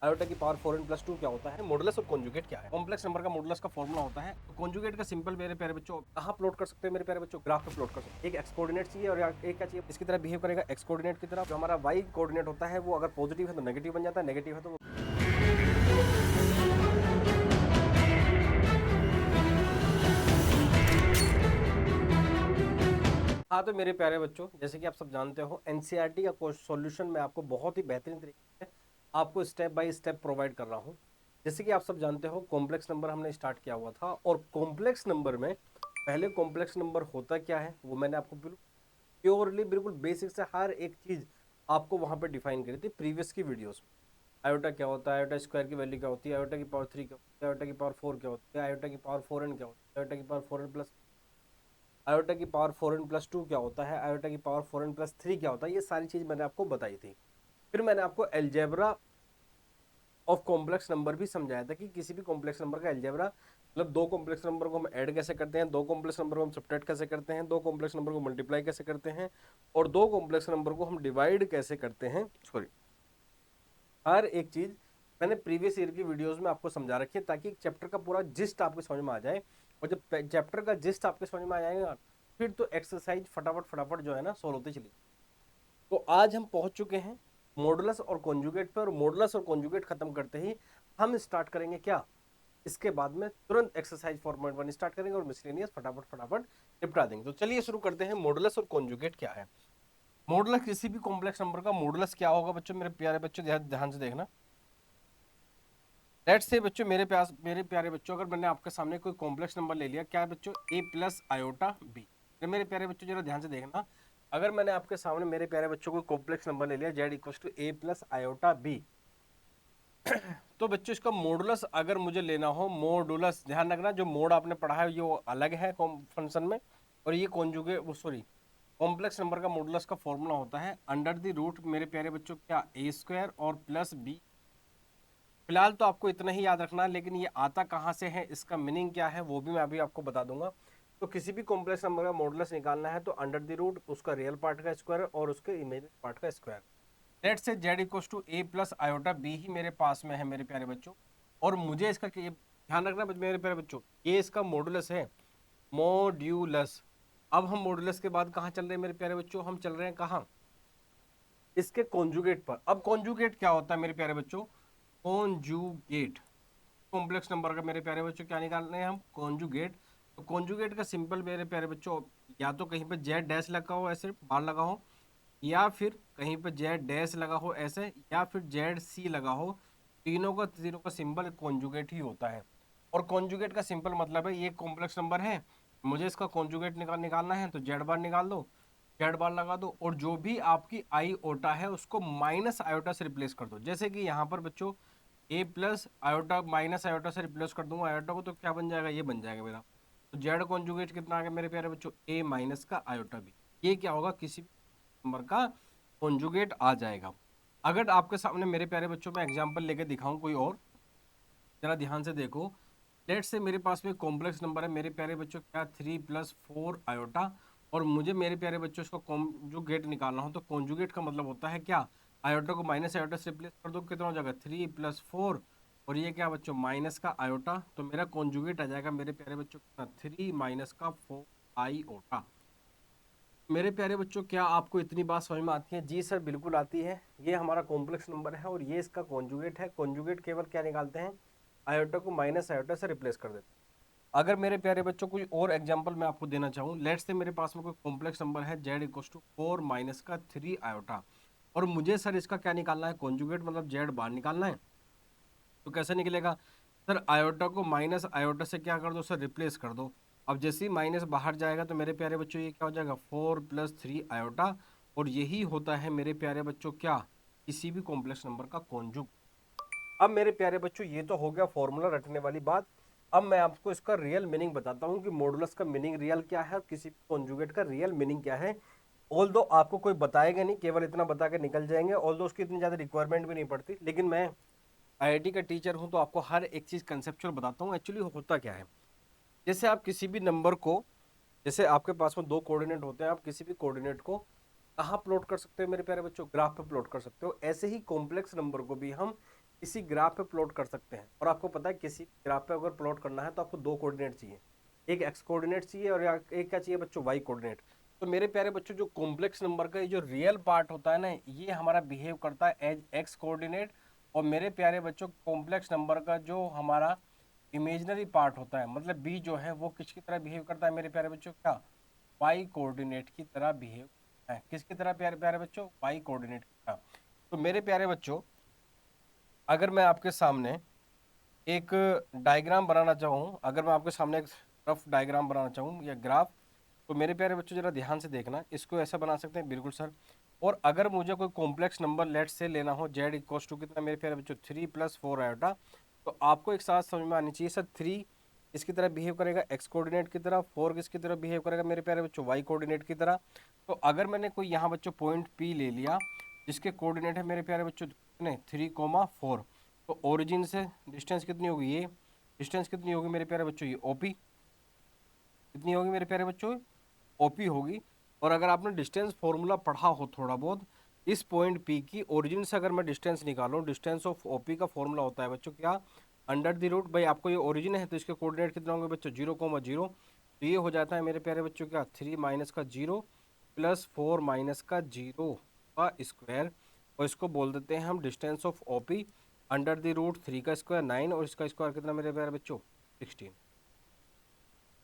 Iota की power 4n+2 क्या होता है, मॉडुलस और कॉन्जुगेट क्या है। कॉम्प्लेक्स नंबर का मॉडुलस का फॉर्मूला होता है। तो कॉन्जुगेट का सिंपल मेरे प्यारे बच्चों कहाँ प्लॉट कर सकते हैं मेरे प्यारे बच्चों, ग्राफ पे प्लॉट कर सकते हैं। एक एक्स कोऑर्डिनेट चाहिए और एक क्या चाहिए, इसकी तरह बिहेव करेगा एक्स कोऑर्डिनेट की तरह। जो हमारा वाई कोऑर्डिनेट होता है वो अगर पॉजिटिव है तो नेगेटिव बन जाता है, नेगेटिव है तो हाँ। तो मेरे प्यारे बच्चों, जैसे कि आप सब जानते हो, एनसीईआरटी का सॉल्यूशन मैं आपको बहुत ही बेहतरीन तरीके से आपको स्टेप बाय स्टेप प्रोवाइड कर रहा हूँ। जैसे कि आप सब जानते हो, कॉम्प्लेक्स नंबर हमने स्टार्ट किया हुआ था और कॉम्प्लेक्स नंबर में पहले कॉम्प्लेक्स नंबर होता क्या है वो मैंने आपको बिल्कुल प्योरली बिल्कुल बेसिक से हर एक चीज आपको वहां पे डिफाइन करी थी प्रीवियस की वीडियोस में। आयोटा क्या होता है, आयोटा स्क्वायर की वैल्यू क्या होती है, आयोटा की पावर 3 क्या होती है, आयोटा की पावर 4 क्या होती है, आयोटा की पावर 4n क्या होती है, आयोटा की पावर 4n प्लस, आयोटा की पावर 4n+2 क्या होता है, आयोटा की पावर 4n+3 क्या होता है। ये सारी चीज मैंने आपको बताई थी। फिर मैंने आपको एलजेब्रा ऑफ कॉम्प्लेक्स नंबर भी समझाया था कि किसी भी कॉम्प्लेक्स नंबर का एलजेब्रा मतलब दो कॉम्प्लेक्स नंबर को हम ऐड कैसे करते हैं, दो कॉम्प्लेक्स नंबर को हम सब्ट्रैक्ट कैसे करते हैं, दो कॉम्प्लेक्स नंबर को मल्टीप्लाई कैसे करते हैं और दो कॉम्प्लेक्स नंबर को हम डिवाइड कैसे करते हैं। सॉरी, हर एक चीज मैंने प्रीवियस ईयर की वीडियोस में आपको समझा रखी है ताकि चैप्टर का पूरा जिस्ट आपके समझ में आ जाए। और जब चैप्टर का जिस्ट आपके समझ में आ जाएगा फिर तो एक्सरसाइज फटाफट फटाफट जो है ना सोल्व होती चली। तो आज हम पहुंच चुके हैं मॉडुलस और कॉन्जुगेट पे, और मॉडुलस और कॉन्जुगेट खत्म करते ही हम स्टार्ट करेंगे क्या, इसके बाद में तुरंत एक्सरसाइज 4.1 स्टार्ट करेंगे और मिसलेनियस फटाफट फटाफट निपटा देंगे। तो चलिए शुरू करते हैं, मॉडुलस और कॉन्जुगेट क्या है। मॉडुलस किसी भी कॉम्प्लेक्स नंबर का मॉडुलस क्या होगा बच्चों, मेरे प्यारे बच्चों ध्यान से देखना। लेट्स से बच्चों मेरे प्यारे बच्चों, अगर मैंने आपके सामने कोई कॉम्प्लेक्स नंबर ले लिया, क्या है बच्चों, a प्लस आयोटा b। मेरे प्यारे बच्चों जरा ध्यान से देखना, अगर मैंने आपके सामने मेरे प्यारे बच्चों को कॉम्प्लेक्स नंबर ले लिया z equals to a plus iota b, तो बच्चों इसका मॉडुलस अगर मुझे लेना हो, मॉडुलस ध्यान रखना, जो मोड आपने पढ़ा है ये अलग है फंक्शन में, और ये कॉन्जुगेट वो सॉरी कॉम्प्लेक्स नंबर का मॉडुलस का फॉर्मूला होता है अंडर द रूट मेरे प्यारे बच्चों क्या a स्क्वायर और प्लस b। फिलहाल तो आपको इतना ही याद रखना, लेकिन ये आता कहाँ से है, इसका मीनिंग क्या है वो भी मैं अभी आपको बता दूंगा। तो किसी भी कॉम्प्लेक्स नंबर का मॉडुलस निकालना है तो अंडर द रूट उसका रियल पार्ट का स्क्वायर और उसके इमेजिनरी पार्ट का square. Let's say z equals to a plus iota b ही मेरे पास में है मेरे प्यारे बच्चों, और मुझे इसका ध्यान रखना मेरे प्यारे बच्चों, ये इसका मॉडुलस है, मॉड्यूलस। अब हम मॉडुलस के बाद कहाँ चल रहे हैं मेरे प्यारे बच्चों, हम चल रहे हैं कहाँ, इसके कॉन्जुगेट पर। अब कॉन्जुगेट क्या होता है मेरे प्यारे बच्चों, कॉन्जुगेट कॉम्प्लेक्स नंबर का मेरे प्यारे बच्चों क्या निकालना है हम, कॉन्जुगेट। तो कॉन्जुगेट का सिंपल मेरे प्यारे बच्चों, या तो कहीं पे जेड डैश लगा हो ऐसे बार लगा हो, या फिर कहीं पे जेड डैश लगा हो ऐसे, या फिर जेड सी लगा हो, तीनों का सिंबल कॉन्जुगेट ही होता है। और कॉन्जुगेट का सिंपल मतलब है ये कॉम्प्लेक्स नंबर है, मुझे इसका कॉन्जुगेट निकालना है तो जेड बार निकाल दो, जेड बार लगा दो, और जो भी आपकी आई ओटा है उसको माइनस आयोटा से रिप्लेस कर दो। जैसे कि यहाँ पर बच्चों ए प्लस आयोटा माइनस आयोटा से रिप्लेस कर दूंगा आयोटा को, तो क्या बन जाएगा, ये बन जाएगा मेरा। तो जेड कॉन्जुगेट कितना आ गया मेरे प्यारे बच्चों, ए माइनस का आयोटा बी। ये क्या होगा, किसी नंबर का कॉन्जुगेट आ जाएगा। अगर आपके सामने मेरे प्यारे बच्चों मैं एग्जांपल लेके दिखाऊं कोई और, जरा ध्यान से देखो। लेट से मेरे पास में कॉम्प्लेक्स नंबर है मेरे प्यारे बच्चों क्या, 3 + 4 आयोटा, और मुझे मेरे प्यारे बच्चों इसको कॉन्जुगेट निकालना हो, तो कॉन्जुगेट का मतलब होता है क्या, आयोटा को माइनस आयोटा से रिप्लेस कर दो, कितना हो जाएगा 3 + 4, और ये क्या बच्चों माइनस का आयोटा, तो मेरा कॉन्जुगेट आ जाएगा मेरे प्यारे बच्चों कितना, 3 - 4 आईओटा। मेरे प्यारे बच्चों क्या आपको इतनी बात समझ में आती है, जी सर बिल्कुल आती है। ये हमारा कॉम्प्लेक्स नंबर है और ये इसका कॉन्जुगेट है। कॉन्जुगेट केवल क्या निकालते हैं, आयोटा को माइनस आयोटा से रिप्लेस कर देते हैं। अगर मेरे प्यारे बच्चों कोई और एग्जांपल मैं आपको देना चाहूँ, लेट्स से मेरे पास में कोई कॉम्प्लेक्स नंबर है z इक्वल्स टू 4 माइनस का 3 आयोटा, और मुझे सर इसका क्या निकालना है, कॉन्जुगेट मतलब z बार निकालना है। तो कैसे निकलेगा सर, आयोटा को माइनस आयोटा से क्या कर दो सर, रिप्लेस कर दो। अब जैसे ही माइनस बाहर जाएगा तो मेरे प्यारे बच्चों ये क्या हो जाएगा, 4 + 3 आयोटा, और यही होता है मेरे प्यारे बच्चों क्या, किसी भी कॉम्प्लेक्स नंबर का कॉन्जुग। अब मेरे प्यारे बच्चों ये तो हो गया फॉर्मूला रटने वाली बात। अब मैं आपको इसका रियल मीनिंग बताता हूँ कि मॉडुलस का मीनिंग रियल क्या है और किसी कॉन्जुगेट का रियल मीनिंग क्या है। ऑल दो आपको कोई बताएगा नहीं, केवल इतना बता के निकल जाएंगे, ऑल दो उसकी इतनी ज्यादा रिक्वायरमेंट भी नहीं पड़ती, लेकिन मैं आईआईटी का टीचर हूं तो आपको हर एक चीज कंसेप्चुअल बताता हूँ एक्चुअली होता क्या है। जैसे आप किसी भी नंबर को, जैसे आपके पास में दो कोऑर्डिनेट होते हैं, आप किसी भी कोऑर्डिनेट को कहाँ प्लॉट कर सकते हो मेरे प्यारे बच्चों, ग्राफ पे प्लॉट कर सकते हो। ऐसे ही कॉम्प्लेक्स नंबर को भी हम किसी ग्राफ पे प्लॉट कर सकते हैं। और आपको पता है किसी ग्राफ पे अगर प्लॉट करना है तो आपको दो कोऑर्डिनेट चाहिए, एक एक्स कोऑर्डिनेट चाहिए और एक क्या चाहिए बच्चों, वाई कोऑर्डिनेट। तो मेरे प्यारे बच्चों जो कॉम्प्लेक्स नंबर का जो रियल पार्ट होता है ना, ये हमारा बिहेव करता है एज एक्स कोऑर्डिनेट। और मेरे प्यारे बच्चों कॉम्प्लेक्स नंबर का जो हमारा इमेजिनरी पार्ट होता है, मतलब बी जो है, वो किसकी तरह बिहेव करता है मेरे प्यारे बच्चों, क्या, वाई कोऑर्डिनेट की तरह बिहेव है। किसकी तरह प्यारे प्यारे बच्चों, वाई कोऑर्डिनेट की तरह। तो मेरे प्यारे बच्चों अगर मैं आपके सामने एक डायग्राम बनाना चाहूँ, अगर मैं आपके सामने एक रफ डायग्राम बनाना चाहूँ या ग्राफ, तो मेरे प्यारे बच्चों जरा ध्यान से देखना, इसको ऐसा बना सकते हैं, बिल्कुल सर। और अगर मुझे कोई कॉम्प्लेक्स नंबर लेट से लेना हो, जेड इक्वल टू कितना मेरे प्यारे बच्चों, 3+4 आयोटा, तो आपको एक साथ समझ में आनी चाहिए सर, 3 इसकी तरह बिहेव करेगा एक्स कोऑर्डिनेट की तरह, 4 किसकी तरह बिहेव करेगा मेरे प्यारे बच्चों, वाई कोऑर्डिनेट की तरह। तो अगर मैंने कोई यहाँ बच्चों पॉइंट पी ले लिया जिसके कोऑर्डिनेट है मेरे प्यारे बच्चों कितने, 3,4, तो ओरिजिन से डिस्टेंस कितनी होगी, ये डिस्टेंस कितनी होगी मेरे प्यारे बच्चों, ये ओपी कितनी होगी मेरे प्यारे बच्चों, ओपी होगी। और अगर आपने डिस्टेंस फॉर्मूला पढ़ा हो थोड़ा बहुत, इस पॉइंट पी की ओरिजिन से अगर मैं डिस्टेंस निकालूं, डिस्टेंस ऑफ ओपी का फॉर्मूला होता है बच्चों क्या, अंडर द रूट, भाई आपको ये ओरिजिन है तो इसके कोऑर्डिनेट कितना होंगे बच्चों, 0,0। तो ये हो जाता है मेरे प्यारे बच्चों क्या, 3 माइनस का 0 प्लस 4 माइनस का 0 का स्क्वायर। और इसको बोल देते हैं हम distance of OP, under the root 3 का स्क्वायर 9 और इसका स्क्वायर कितना मेरे प्यारे बच्चों, 16।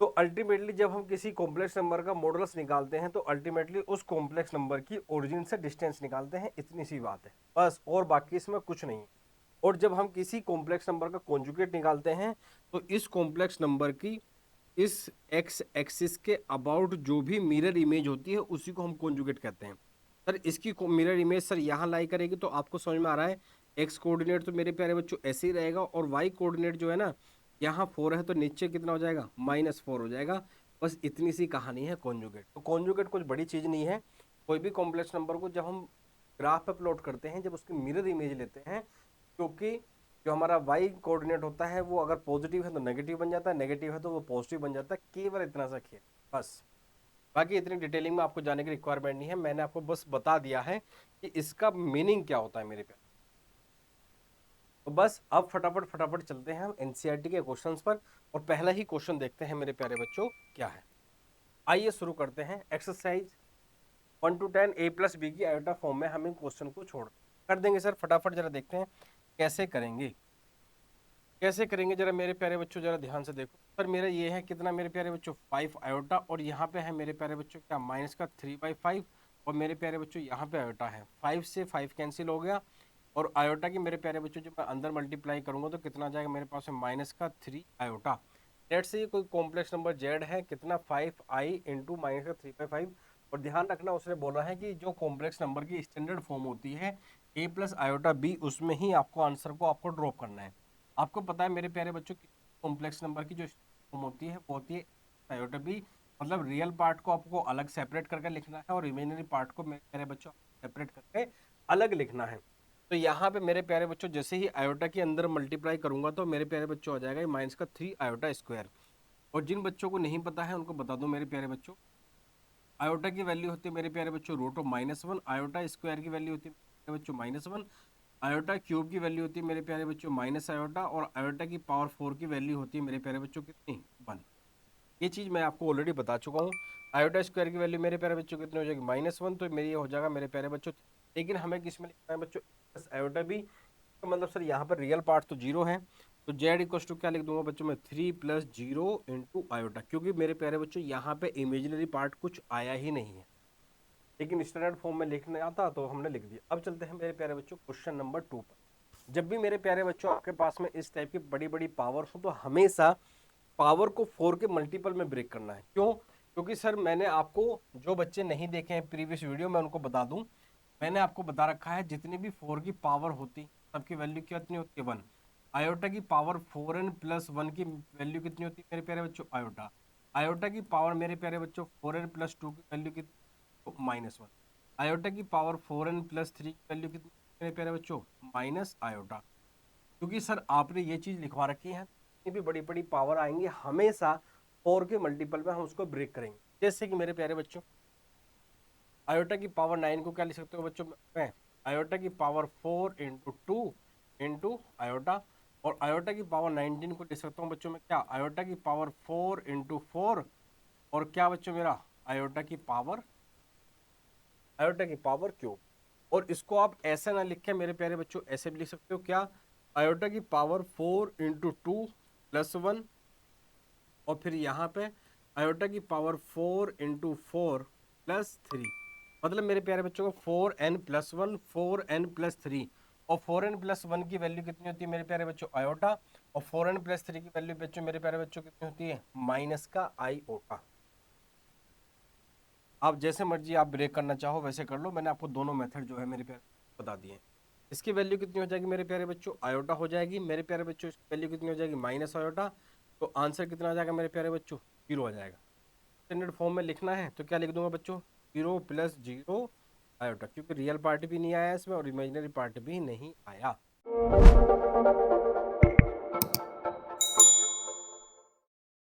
तो अल्टीमेटली जब हम किसी कॉम्प्लेक्स नंबर का मॉडुलस निकालते हैं तो अल्टीमेटली उस कॉम्प्लेक्स नंबर की ओरिजिन से डिस्टेंस निकालते हैं, इतनी सी बात है बस, और बाकी इसमें कुछ नहीं है। और जब हम किसी कॉम्प्लेक्स नंबर का कॉन्जुगेट निकालते हैं तो इस कॉम्प्लेक्स नंबर की इस एक्स एक्सिस के अबाउट जो भी मिरर इमेज होती है उसी को हम कॉन्जुगेट कहते हैं। सर इसकी मिरर इमेज सर यहाँ लाई करेगी, तो आपको समझ में आ रहा है एक्स कोऑर्डिनेट तो मेरे प्यारे बच्चों ऐसे ही रहेगा, और वाई कोऑर्डिनेट जो है ना, यहाँ 4 है तो नीचे कितना हो जाएगा, -4 हो जाएगा। बस इतनी सी कहानी है कॉन्जुगेट। तो कॉन्जुगेट कुछ बड़ी चीज नहीं है। कोई भी कॉम्प्लेक्स नंबर को जब हम ग्राफ पे प्लॉट करते हैं, जब उसकी मिरर इमेज लेते हैं, क्योंकि जो हमारा वाई कोऑर्डिनेट होता है वो अगर पॉजिटिव है तो नेगेटिव बन जाता है, नेगेटिव है तो वो पॉजिटिव बन जाता है, केवल इतना सा खेल बस। बाकी इतनी डिटेलिंग में आपको जाने की रिक्वायरमेंट नहीं है, मैंने आपको बस बता दिया है कि इसका मीनिंग क्या होता है मेरे प्यारे। तो बस अब फटाफट फटाफट चलते हैं हम एनसीईआरटी के क्वेश्चंस पर, और पहला ही क्वेश्चन देखते हैं मेरे प्यारे बच्चों क्या है। आइए शुरू करते हैं एक्सरसाइज 1 to 10 a+b की आयोटा फॉर्म में हम इन क्वेश्चन को छोड़ कर देंगे सर। फटाफट जरा देखते हैं कैसे करेंगे, कैसे करेंगे जरा मेरे प्यारे बच्चों, जरा ध्यान से देखो। सर मेरा ये है कितना मेरे प्यारे बच्चों, 5 आयोटा, और यहाँ पे है मेरे प्यारे बच्चों क्या, -3/5, और मेरे प्यारे बच्चों यहाँ पे आयोटा है, 5 से 5 कैंसिल हो गया, और आयोटा की मेरे प्यारे बच्चों जब मैं अंदर मल्टीप्लाई करूंगा तो कितना आ जाएगा मेरे पास है, -3 आयोटा। लेट्स से ये कोई कॉम्प्लेक्स नंबर जेड है, कितना 5i इंटू -3/5। और ध्यान रखना उसने बोला है कि जो कॉम्प्लेक्स नंबर की स्टैंडर्ड फॉर्म होती है a+i उसमें ही आपको आंसर को आपको ड्रॉप करना है। आपको पता है मेरे प्यारे बच्चों की कॉम्प्लेक्स नंबर की जो फॉर्म होती है वो होती है आयोटा बी, मतलब रियल पार्ट को आपको अलग सेपरेट करके लिखना है और इमेजिनरी पार्ट को मेरे प्यारे बच्चों सेपरेट करके अलग लिखना है। तो यहाँ पे मेरे प्यारे बच्चों जैसे ही आयोटा के अंदर मल्टीप्लाई करूंगा तो मेरे प्यारे बच्चों आ जाएगा -3 आयोटा स्क्वायर। और जिन बच्चों को नहीं पता है उनको बता दूं मेरे प्यारे बच्चों, आयोटा की वैल्यू होती है मेरे प्यारे बच्चों √-1, आयोटा स्क्वायर की वैल्यू होती है मेरे बच्चों -1, आयोटा क्यूब की वैल्यू होती है मेरे प्यारे बच्चों माइनस आयोटा, और आयोटा की पावर 4 की वैल्यू होती है मेरे प्यारे बच्चों कितनी, 1। ये चीज़ मैं आपको ऑलरेडी बता चुका हूँ। आयोटा स्क्वायर की वैल्यू मेरे प्यारे बच्चों कितनी हो जाएगी, -1, तो मेरी ये हो जाएगा मेरे प्यारे बच्चों। लेकिन हमें किस में लिखना है बच्चों, प्लस आयोटा भी, तो मतलब सर यहाँ पर रियल पार्ट तो 0 है, तो जेड इक्वल टू क्या लिख दूंगा बच्चों में, 3 + 0 इंटू आयोटा, क्योंकि मेरे प्यारे बच्चों यहाँ पे इमेजिनरी पार्ट कुछ आया ही नहीं है, लेकिन स्टैंडर्ड फॉर्म में लिखने आता तो हमने लिख दिया। अब चलते हैं मेरे प्यारे बच्चों क्वेश्चन नंबर 2 पर। जब भी मेरे प्यारे बच्चों आपके पास में इस टाइप की बड़ी बड़ी पावर हो तो हमेशा पावर को 4 के मल्टीपल में ब्रेक करना है। क्यों? क्योंकि सर मैंने आपको, जो बच्चे नहीं देखे हैं प्रीवियस वीडियो मैं उनको बता दूं, मैंने आपको बता रखा है जितनी भी 4 की पावर होती सबकी वैल्यू कितनी होती है, 1। आयोटा की पावर 4n + 1 की वैल्यू कितनी होती है मेरे प्यारे बच्चों, आयोटा। आयोटा की पावर मेरे प्यारे बच्चों 4n + 2 की वैल्यू कितनी, -1। आयोटा की पावर 4n + 3 की वैल्यू कितनी मेरे प्यारे बच्चों, माइनस आयोटा। क्योंकि सर आपने ये चीज लिखवा रखी है, जितनी भी बड़ी बड़ी पावर आएंगी हमेशा 4 के मल्टीपल में हम उसको ब्रेक करेंगे। जैसे कि मेरे प्यारे बच्चों आयोटा की पावर 9 को क्या लिख सकते हो बच्चों में, आयोटा की पावर 4 × 2 इंटू आयोटा, और आयोटा की पावर 19 को लिख सकता हूँ बच्चों में क्या, आयोटा की पावर 4 इंटू 4, और क्या बच्चों मेरा आयोटा की पावर क्यूब। और इसको आप ऐसे ना लिख के मेरे प्यारे बच्चों ऐसे भी लिख सकते हो क्या, आयोटा की पावर 4 इंटू 2 प्लस 1, और फिर यहाँ पे आयोटा की पावर 4 इंटू 4 प्लस 3। मतलब मेरे प्यारे बच्चों को 4n+1 4n+3, और 4n+1 की वैल्यू कितनी होती है मेरे प्यारे बच्चों आयोटा, और 4n+3 की वैल्यू बच्चों मेरे प्यारे बच्चों कितनी होती है माइनस का आईओटा। आप जैसे मर्जी आप ब्रेक करना चाहो वैसे कर लो, मैंने आपको दोनों मेथड जो है मेरे प्यारे बता दिए। इसकी वैल्यू कितनी हो जाएगी मेरे प्यारे बच्चों आयोटा हो जाएगी मेरे प्यारे बच्चों, इसकी वैल्यू कितनी हो जाएगी माइनस आयोटा, तो आंसर कितना आ जाएगा मेरे प्यारे बच्चों 0 आ जाएगा। स्टैंडर्ड फॉर्म में लिखना है तो क्या लिख दूंगा बच्चों 0 + 0 आयोटा, क्योंकि रियल पार्ट भी नहीं आया इसमें और इमेजिनरी पार्ट भी नहीं आया।